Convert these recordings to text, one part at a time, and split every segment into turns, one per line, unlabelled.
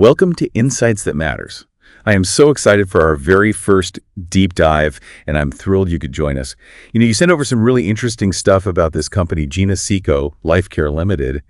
Welcome to Insights That Matters. I am so excited for our very first deep dive, and I'm thrilled you could join us. You sent over some really interesting stuff about this company, Jeena Sikho Lifecare Limited,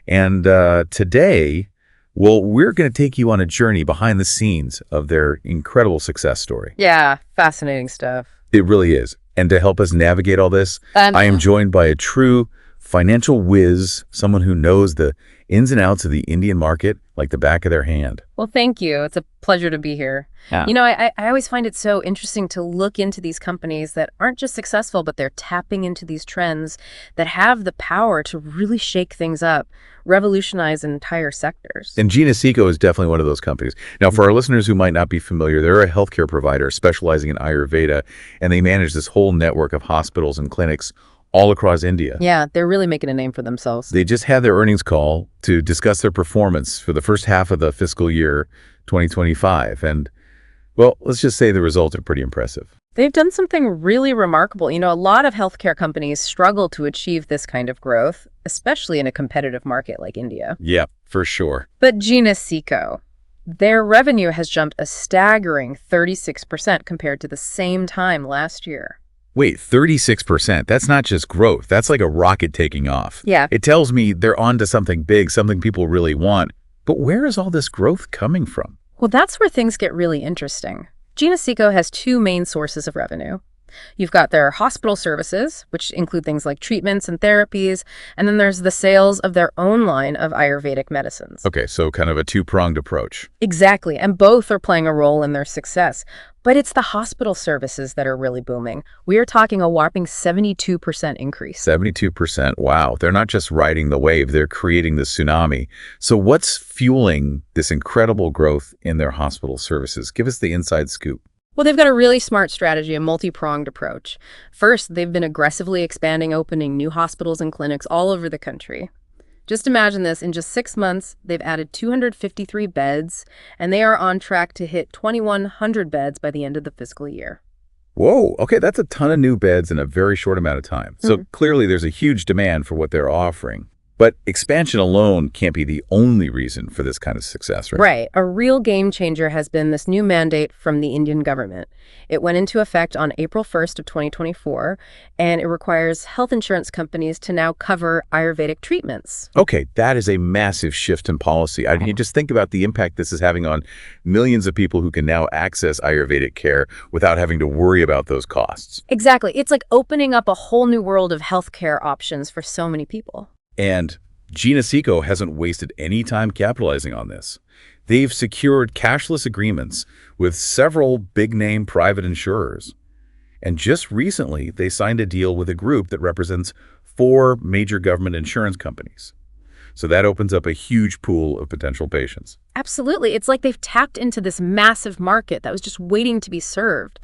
and today, we're going to take you on a journey behind the scenes of their incredible success story.
Yeah, fascinating stuff.
It really is. And to help us navigate all this, I am joined by a true financial whiz, someone who knows the ins and outs of the Indian market like the back of their hand.
Well, thank you. It's a pleasure to be here.
Yeah.
I always find it so interesting to look into these companies that aren't just successful, but they're tapping into these trends that have the power to really shake things up, revolutionize entire sectors.
And Jeena Sikho is definitely one of those companies. Now, for our listeners who might not be familiar, they're a healthcare provider specializing in Ayurveda, and they manage this whole network of hospitals and clinics all across India.
Yeah, they're really making a name for themselves.
They just had their earnings call to discuss their performance for the first half of the fiscal year 2025. And, well, let's just say the results are pretty impressive.
They've done something really remarkable. A lot of healthcare companies struggle to achieve this kind of growth, especially in a competitive market like India.
Yeah, for sure.
But Jeena Sikho, their revenue has jumped a staggering 36% compared to the same time last year.
Wait, 36%? That's not just growth. That's like a rocket taking off.
Yeah.
It tells me they're on to something big, something people really want. But where is all this growth coming from?
Well, that's where things get really interesting. Jeena Sikho has two main sources of revenue. You've got their hospital services, which include things like treatments and therapies, and then there's the sales of their own line of Ayurvedic medicines.
Okay, so kind of a two-pronged approach.
Exactly, and both are playing a role in their success. But it's the hospital services that are really booming. We are talking a whopping 72% increase.
72%, wow. They're not just riding the wave, they're creating the tsunami. So what's fueling this incredible growth in their hospital services? Give us the inside scoop.
Well, they've got a really smart strategy, a multi-pronged approach. First, they've been aggressively expanding, opening new hospitals and clinics all over the country. Just imagine this, in just 6 months, they've added 253 beds, and they are on track to hit 2,100 beds by the end of the fiscal year.
Whoa, okay, that's a ton of new beds in a very short amount of time. So clearly there's a huge demand for what they're offering. But expansion alone can't be the only reason for this kind of success, right?
Right. A real game changer has been this new mandate from the Indian government. It went into effect on April 1st of 2024, and it requires health insurance companies to now cover Ayurvedic treatments.
Okay, that is a massive shift in policy. I mean, you just think about the impact this is having on millions of people who can now access Ayurvedic care without having to worry about those costs.
Exactly. It's like opening up a whole new world of healthcare options for so many people.
And Jeena Sikho hasn't wasted any time capitalizing on this. They've secured cashless agreements with several big-name private insurers. And just recently, they signed a deal with a group that represents 4 major government insurance companies. So that opens up a huge pool of potential patients.
Absolutely. It's like they've tapped into this massive market that was just waiting to be served.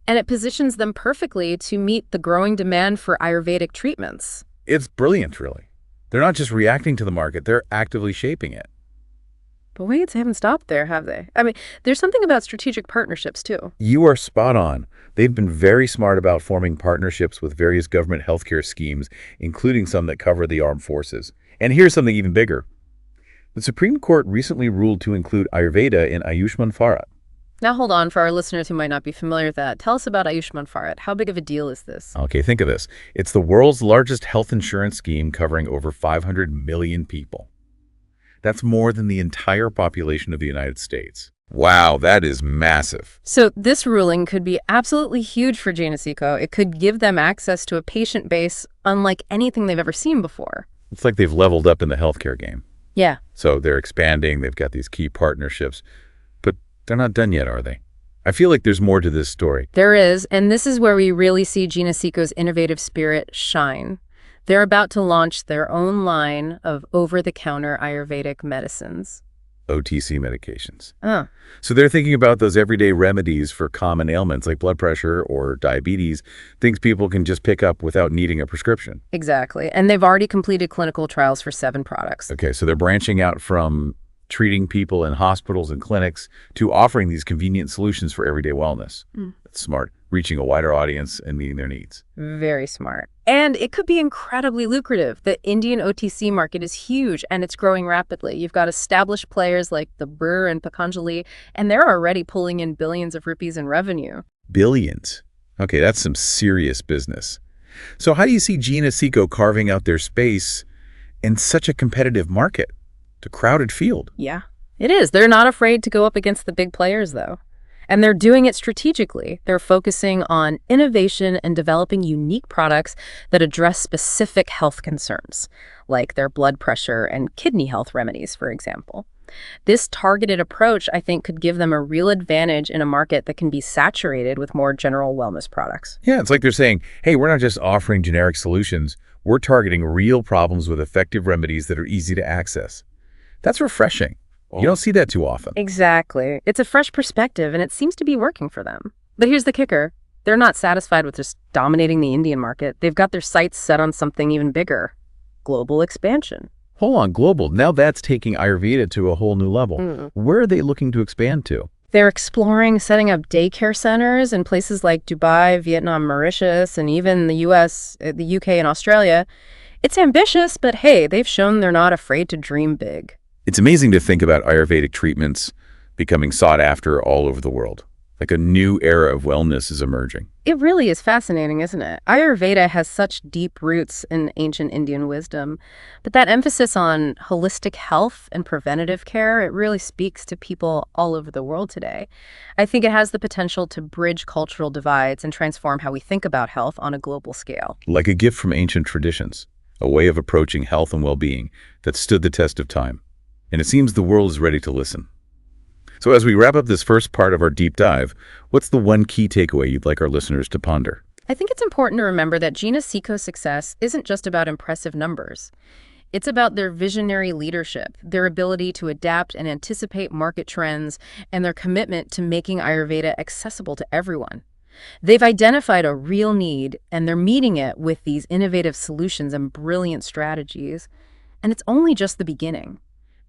And it positions them perfectly to meet the growing demand for Ayurvedic treatments.
It's brilliant, really. They're not just reacting to the market, they're actively shaping it.
But wait, they haven't stopped there, have they? I mean, there's something about strategic partnerships, too.
You are spot on. They've been very smart about forming partnerships with various government healthcare schemes, including some that cover the armed forces. And here's something even bigger. The Supreme Court recently ruled to include Ayurveda in Ayushman Bharat.
Now hold on, for our listeners who might not be familiar with that, tell us about Ayushman Bharat. How big of a deal is this?
Okay, think of this. It's the world's largest health insurance scheme covering over 500 million people. That's more than the entire population of the United States. Wow, that is massive.
So this ruling could be absolutely huge for Jeena Sikho. It could give them access to a patient base unlike anything they've ever seen before.
It's like they've leveled up in the healthcare game.
Yeah.
So they're expanding, they've got these key partnerships. They're not done yet, are they? I feel like there's more to this story.
There is, and this is where we really see Jeena Sikho's innovative spirit shine. They're about to launch their own line of over-the-counter Ayurvedic medicines.
OTC medications. So they're thinking about those everyday remedies for common ailments like blood pressure or diabetes, things people can just pick up without needing a prescription.
Exactly. And they've already completed clinical trials for 7 products.
Okay, so they're branching out from treating people in hospitals and clinics to offering these convenient solutions for everyday wellness. That's smart, reaching a wider audience and meeting their needs.
Very smart. And it could be incredibly lucrative. The Indian OTC market is huge and it's growing rapidly. You've got established players like the Burr and Patanjali, and they're already pulling in billions of rupees in revenue.
Billions. Okay, that's some serious business. So how do you see Jeena Sikho carving out their space in such a competitive market? It's a crowded field.
Yeah, it is. They're not afraid to go up against the big players, though. And they're doing it strategically. They're focusing on innovation and developing unique products that address specific health concerns, like their blood pressure and kidney health remedies, for example. This targeted approach, I think, could give them a real advantage in a market that can be saturated with more general wellness products.
Yeah, it's like they're saying, hey, we're not just offering generic solutions. We're targeting real problems with effective remedies that are easy to access. That's refreshing. You don't see that too often.
Exactly. It's a fresh perspective, and it seems to be working for them. But here's the kicker. They're not satisfied with just dominating the Indian market. They've got their sights set on something even bigger: global expansion.
Hold on, global. Now that's taking Ayurveda to a whole new level. Where are they looking to expand to?
They're exploring setting up daycare centers in places like Dubai, Vietnam, Mauritius, and even the US, the UK, and Australia. It's ambitious, but hey, they've shown they're not afraid to dream big.
It's amazing to think about Ayurvedic treatments becoming sought after all over the world. Like a new era of wellness is emerging.
It really is fascinating, isn't it? Ayurveda has such deep roots in ancient Indian wisdom, but that emphasis on holistic health and preventative care, it really speaks to people all over the world today. I think it has the potential to bridge cultural divides and transform how we think about health on a global scale.
Like a gift from ancient traditions, a way of approaching health and well-being that stood the test of time. And it seems the world is ready to listen. So as we wrap up this first part of our deep dive, what's the one key takeaway you'd like our listeners to ponder?
I think it's important to remember that Jeena Sikho's success isn't just about impressive numbers. It's about their visionary leadership, their ability to adapt and anticipate market trends, and their commitment to making Ayurveda accessible to everyone. They've identified a real need, and they're meeting it with these innovative solutions and brilliant strategies. And it's only just the beginning.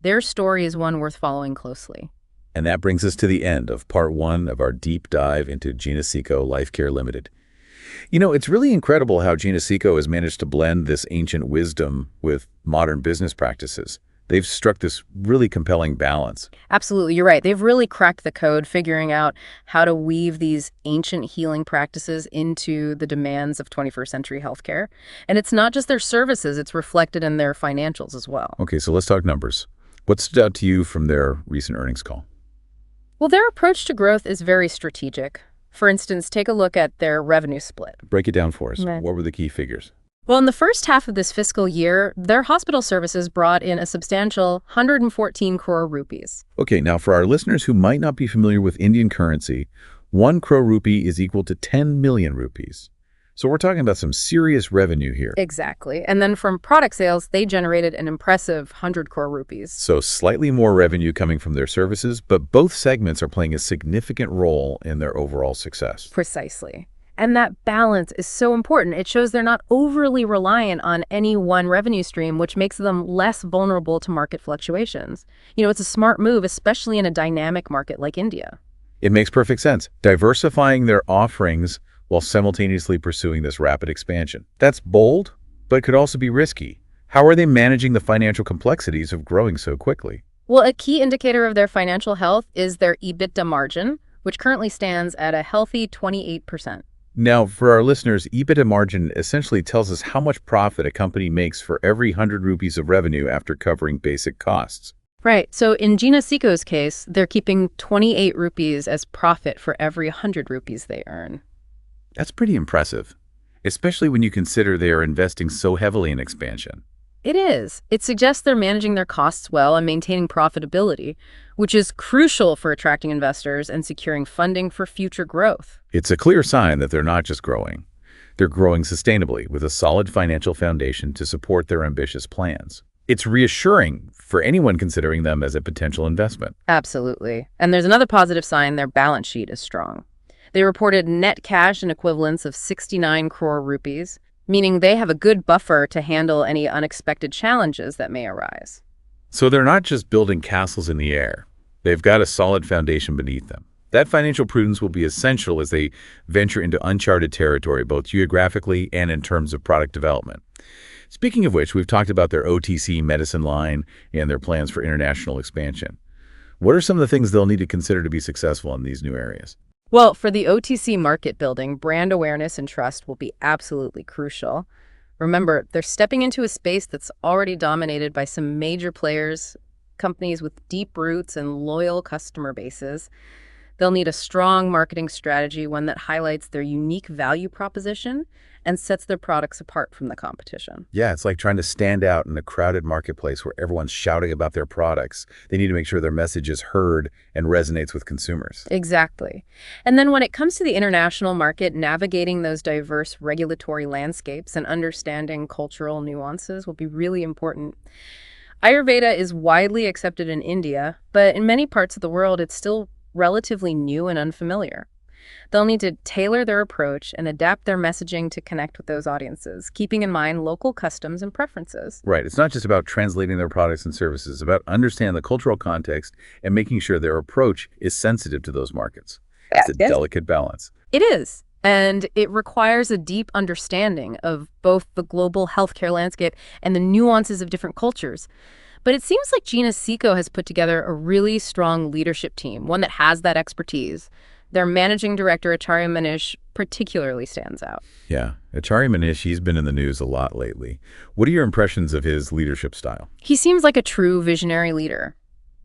Their story is one worth following closely.
And that brings us to the end of part one of our deep dive into Jeena Sikho Lifecare Limited. You know, it's really incredible how Jeena Sikho has managed to blend this ancient wisdom with modern business practices. They've struck this really compelling balance.
Absolutely, you're right. They've really cracked the code, figuring out how to weave these ancient healing practices into the demands of 21st century healthcare. And it's not just their services, it's reflected in their financials as well.
Okay, so let's talk numbers. What stood out to you from their recent earnings call?
Well, their approach to growth is very strategic. For instance, take a look at their revenue split.
Break it down for us.
Right.
What were the key figures?
Well, in the first half of this fiscal year, their hospital services brought in a substantial 114 crore rupees.
Okay, now for our listeners who might not be familiar with Indian currency, 1 crore rupee is equal to 10 million rupees. So we're talking about some serious revenue here.
Exactly. And then from product sales, they generated an impressive 100 crore rupees.
So slightly more revenue coming from their services, but both segments are playing a significant role in their overall success.
Precisely. And that balance is so important. It shows they're not overly reliant on any one revenue stream, which makes them less vulnerable to market fluctuations. You know, it's a smart move, especially in a dynamic market like India.
It makes perfect sense. Diversifying their offerings while simultaneously pursuing this rapid expansion. That's bold, but could also be risky. How are they managing the financial complexities of growing so quickly?
Well, a key indicator of their financial health is their EBITDA margin, which currently stands at a healthy 28%.
Now, for our listeners, EBITDA margin essentially tells us how much profit a company makes for every 100 rupees of revenue after covering basic costs.
Right. So in Jeena Sikho's case, they're keeping 28 rupees as profit for every 100 rupees they earn.
That's pretty impressive, especially when you consider they are investing so heavily in expansion.
It is. It suggests they're managing their costs well and maintaining profitability, which is crucial for attracting investors and securing funding for future growth.
It's a clear sign that they're not just growing. They're growing sustainably with a solid financial foundation to support their ambitious plans. It's reassuring for anyone considering them as a potential investment.
Absolutely. And there's another positive sign: their balance sheet is strong. They reported net cash and equivalents of 69 crore rupees, meaning they have a good buffer to handle any unexpected challenges that may arise.
So they're not just building castles in the air. They've got a solid foundation beneath them. That financial prudence will be essential as they venture into uncharted territory, both geographically and in terms of product development. Speaking of which, we've talked about their OTC medicine line and their plans for international expansion. What are some of the things they'll need to consider to be successful in these new areas?
Well, for the OTC market building, brand awareness and trust will be absolutely crucial. Remember, they're stepping into a space that's already dominated by some major players, companies with deep roots and loyal customer bases. They'll need a strong marketing strategy, one that highlights their unique value proposition and sets their products apart from the competition.
Yeah, it's like trying to stand out in a crowded marketplace where everyone's shouting about their products. They need to make sure their message is heard and resonates with consumers.
Exactly. And then when it comes to the international market, navigating those diverse regulatory landscapes and understanding cultural nuances will be really important. Ayurveda is widely accepted in India, but in many parts of the world, it's still relatively new and unfamiliar. They'll need to tailor their approach and adapt their messaging to connect with those audiences, keeping in mind local customs and preferences.
Right. It's not just about translating their products and services. It's about understanding the cultural context and making sure their approach is sensitive to those markets. It's a delicate balance.
It is. And it requires a deep understanding of both the global healthcare landscape and the nuances of different cultures. But it seems like Jeena Sikho has put together a really strong leadership team, one that has that expertise. Their managing director, Acharya Manish, particularly stands out.
Yeah. Acharya Manish, he's been in the news a lot lately. What are your impressions of his leadership style?
He seems like a true visionary leader,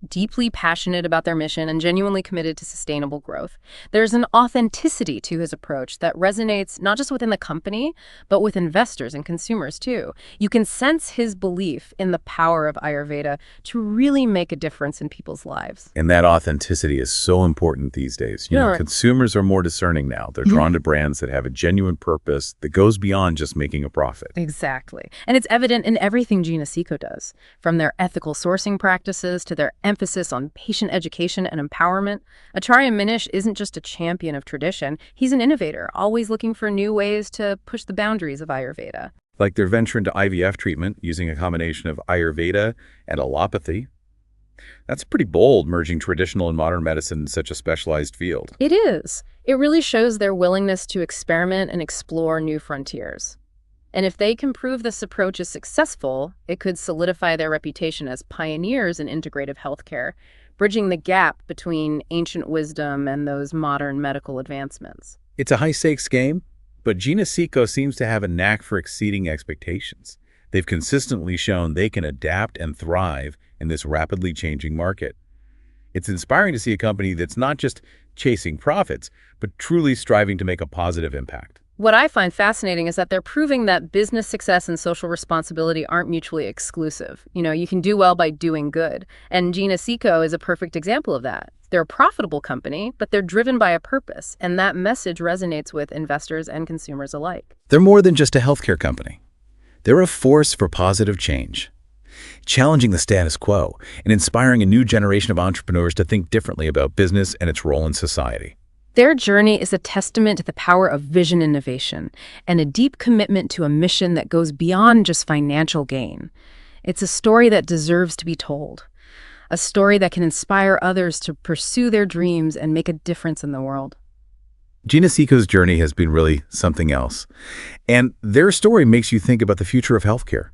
deeply passionate about their mission and genuinely committed to sustainable growth. There's an authenticity to his approach that resonates not just within the company, but with investors and consumers too. You can sense his belief in the power of Ayurveda to really make a difference in people's lives.
And that authenticity is so important these days. You know, consumers are more discerning now. They're drawn to brands that have a genuine purpose that goes beyond just making a profit.
Exactly. And it's evident in everything Jeena Sikho does, from their ethical sourcing practices to their emphasis on patient education and empowerment. Acharya Manish isn't just a champion of tradition, he's an innovator, always looking for new ways to push the boundaries of Ayurveda.
Like their venture into IVF treatment using a combination of Ayurveda and allopathy. That's pretty bold, merging traditional and modern medicine in such a specialized field.
It is. It really shows their willingness to experiment and explore new frontiers. And if they can prove this approach is successful, it could solidify their reputation as pioneers in integrative healthcare, bridging the gap between ancient wisdom and those modern medical advancements.
It's a high-stakes game, but Jeena Sikho seems to have a knack for exceeding expectations. They've consistently shown they can adapt and thrive in this rapidly changing market. It's inspiring to see a company that's not just chasing profits, but truly striving to make a positive impact.
What I find fascinating is that they're proving that business success and social responsibility aren't mutually exclusive. You know, you can do well by doing good. And Jeena Sikho is a perfect example of that. They're a profitable company, but they're driven by a purpose, and that message resonates with investors and consumers alike.
They're more than just a healthcare company. They're a force for positive change, challenging the status quo and inspiring a new generation of entrepreneurs to think differently about business and its role in society.
Their journey is a testament to the power of vision innovation and a deep commitment to a mission that goes beyond just financial gain. It's a story that deserves to be told, a story that can inspire others to pursue their dreams and make a difference in the world.
Jeena Sikho's journey has been really something else, and their story makes you think about the future of healthcare.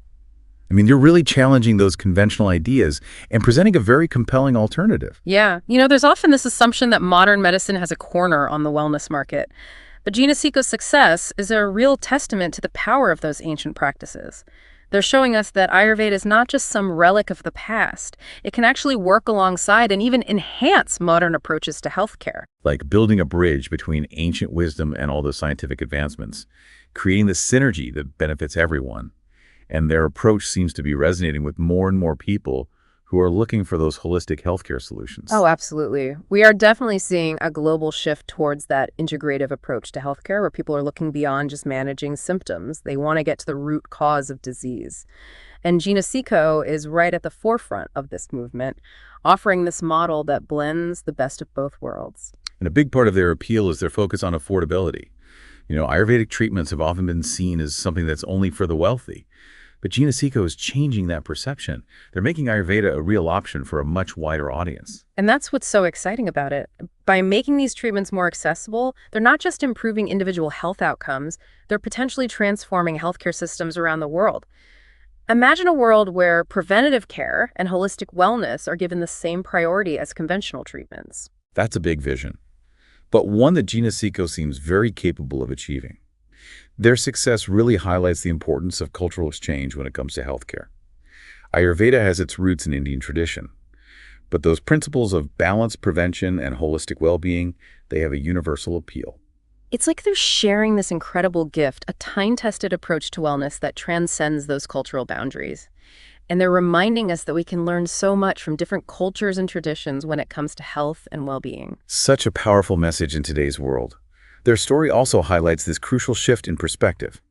I mean, they're really challenging those conventional ideas and presenting a very compelling alternative.
Yeah. You know, there's often this assumption that modern medicine has a corner on the wellness market. But Jeena Sikho's success is a real testament to the power of those ancient practices. They're showing us that Ayurveda is not just some relic of the past. It can actually work alongside and even enhance modern approaches to healthcare.
Like building a bridge between ancient wisdom and all those scientific advancements, creating the synergy that benefits everyone. And their approach seems to be resonating with more and more people who are looking for those holistic healthcare solutions.
Oh, absolutely. We are definitely seeing a global shift towards that integrative approach to healthcare where people are looking beyond just managing symptoms. They want to get to the root cause of disease. And Jeena Sikho is right at the forefront of this movement, offering this model that blends the best of both worlds.
And a big part of their appeal is their focus on affordability. You know, Ayurvedic treatments have often been seen as something that's only for the wealthy. But Jeena Sikho is changing that perception. They're making Ayurveda a real option for a much wider audience.
And that's what's so exciting about it. By making these treatments more accessible, they're not just improving individual health outcomes, they're potentially transforming healthcare systems around the world. Imagine a world where preventative care and holistic wellness are given the same priority as conventional treatments.
That's a big vision, but one that Jeena Sikho seems very capable of achieving. Their success really highlights the importance of cultural exchange when it comes to healthcare. Ayurveda has its roots in Indian tradition, but those principles of balance, prevention, and holistic well-being, they have a universal appeal.
It's like they're sharing this incredible gift, a time-tested approach to wellness that transcends those cultural boundaries. And they're reminding us that we can learn so much from different cultures and traditions when it comes to health and well-being.
Such a powerful message in today's world. Their story also highlights this crucial shift in perspective.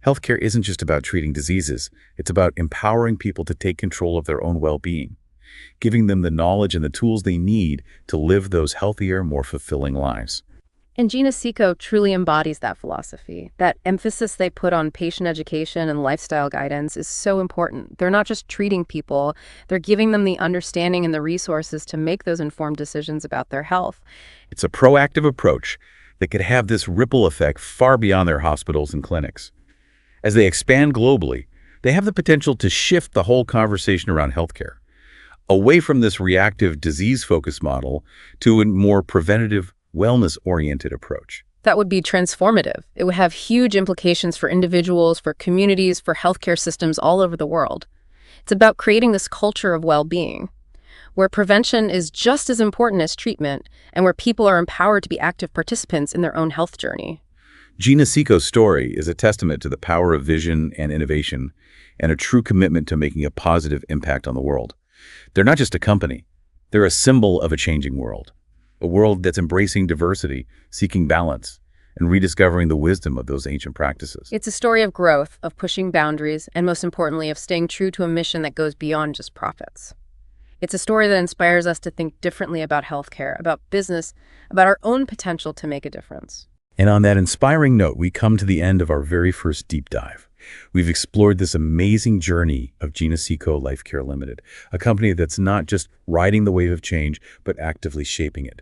Healthcare isn't just about treating diseases, it's about empowering people to take control of their own well-being, giving them the knowledge and the tools they need to live those healthier, more fulfilling lives.
And Jeena Sikho truly embodies that philosophy. That emphasis they put on patient education and lifestyle guidance is so important. They're not just treating people, they're giving them the understanding and the resources to make those informed decisions about their health.
It's a proactive approach that could have this ripple effect far beyond their hospitals and clinics. As they expand globally, they have the potential to shift the whole conversation around healthcare, away from this reactive disease-focused model to a more preventative, wellness-oriented approach.
That would be transformative. It would have huge implications for individuals, for communities, for healthcare systems all over the world. It's about creating this culture of well-being, where prevention is just as important as treatment and where people are empowered to be active participants in their own health journey.
Jeena Sikho's story is a testament to the power of vision and innovation and a true commitment to making a positive impact on the world. They're not just a company. They're a symbol of a changing world, a world that's embracing diversity, seeking balance, and rediscovering the wisdom of those ancient practices.
It's a story of growth, of pushing boundaries, and most importantly, of staying true to a mission that goes beyond just profits. It's a story that inspires us to think differently about healthcare, about business, about our own potential to make a difference.
And on that inspiring note, we come to the end of our very first deep dive. We've explored this amazing journey of Jeena Sikho Lifecare Limited, a company that's not just riding the wave of change, but actively shaping it.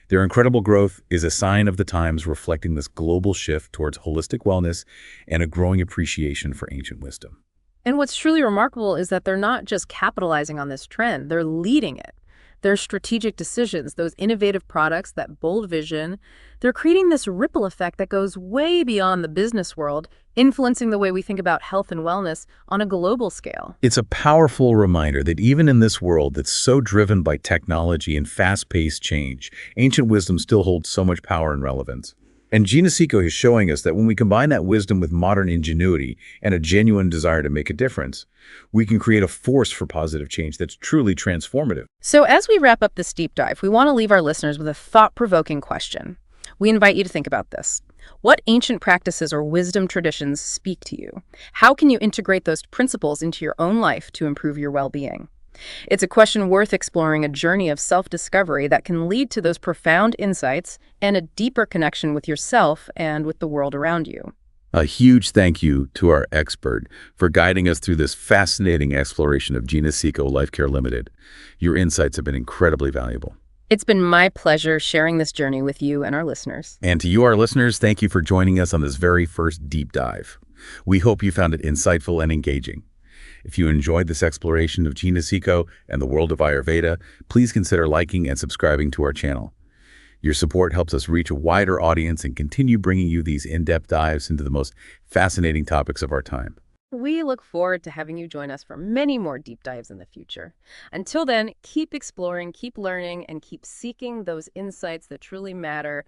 Their incredible growth is a sign of the times, reflecting this global shift towards holistic wellness and a growing appreciation for ancient wisdom.
And what's truly remarkable is that they're not just capitalizing on this trend, they're leading it. Their strategic decisions, those innovative products, that bold vision, they're creating this ripple effect that goes way beyond the business world, influencing the way we think about health and wellness on a global scale.
It's a powerful reminder that even in this world that's so driven by technology and fast-paced change, ancient wisdom still holds so much power and relevance. And Jeena Sikho is showing us that when we combine that wisdom with modern ingenuity and a genuine desire to make a difference, we can create a force for positive change that's truly transformative.
So as we wrap up this deep dive, we want to leave our listeners with a thought-provoking question. We invite you to think about this. What ancient practices or wisdom traditions speak to you? How can you integrate those principles into your own life to improve your well-being? It's a question worth exploring, a journey of self-discovery that can lead to those profound insights and a deeper connection with yourself and with the world around you.
A huge thank you to our expert for guiding us through this fascinating exploration of Jeena Sikho Lifecare Limited. Your insights have been incredibly valuable.
It's been my pleasure sharing this journey with you and our listeners.
And to you, our listeners, thank you for joining us on this very first deep dive. We hope you found it insightful and engaging. If you enjoyed this exploration of Jeena Sikho and the world of Ayurveda, please consider liking and subscribing to our channel. Your support helps us reach a wider audience and continue bringing you these in-depth dives into the most fascinating topics of our time.
We look forward to having you join us for many more deep dives in the future. Until then, keep exploring, keep learning, and keep seeking those insights that truly matter.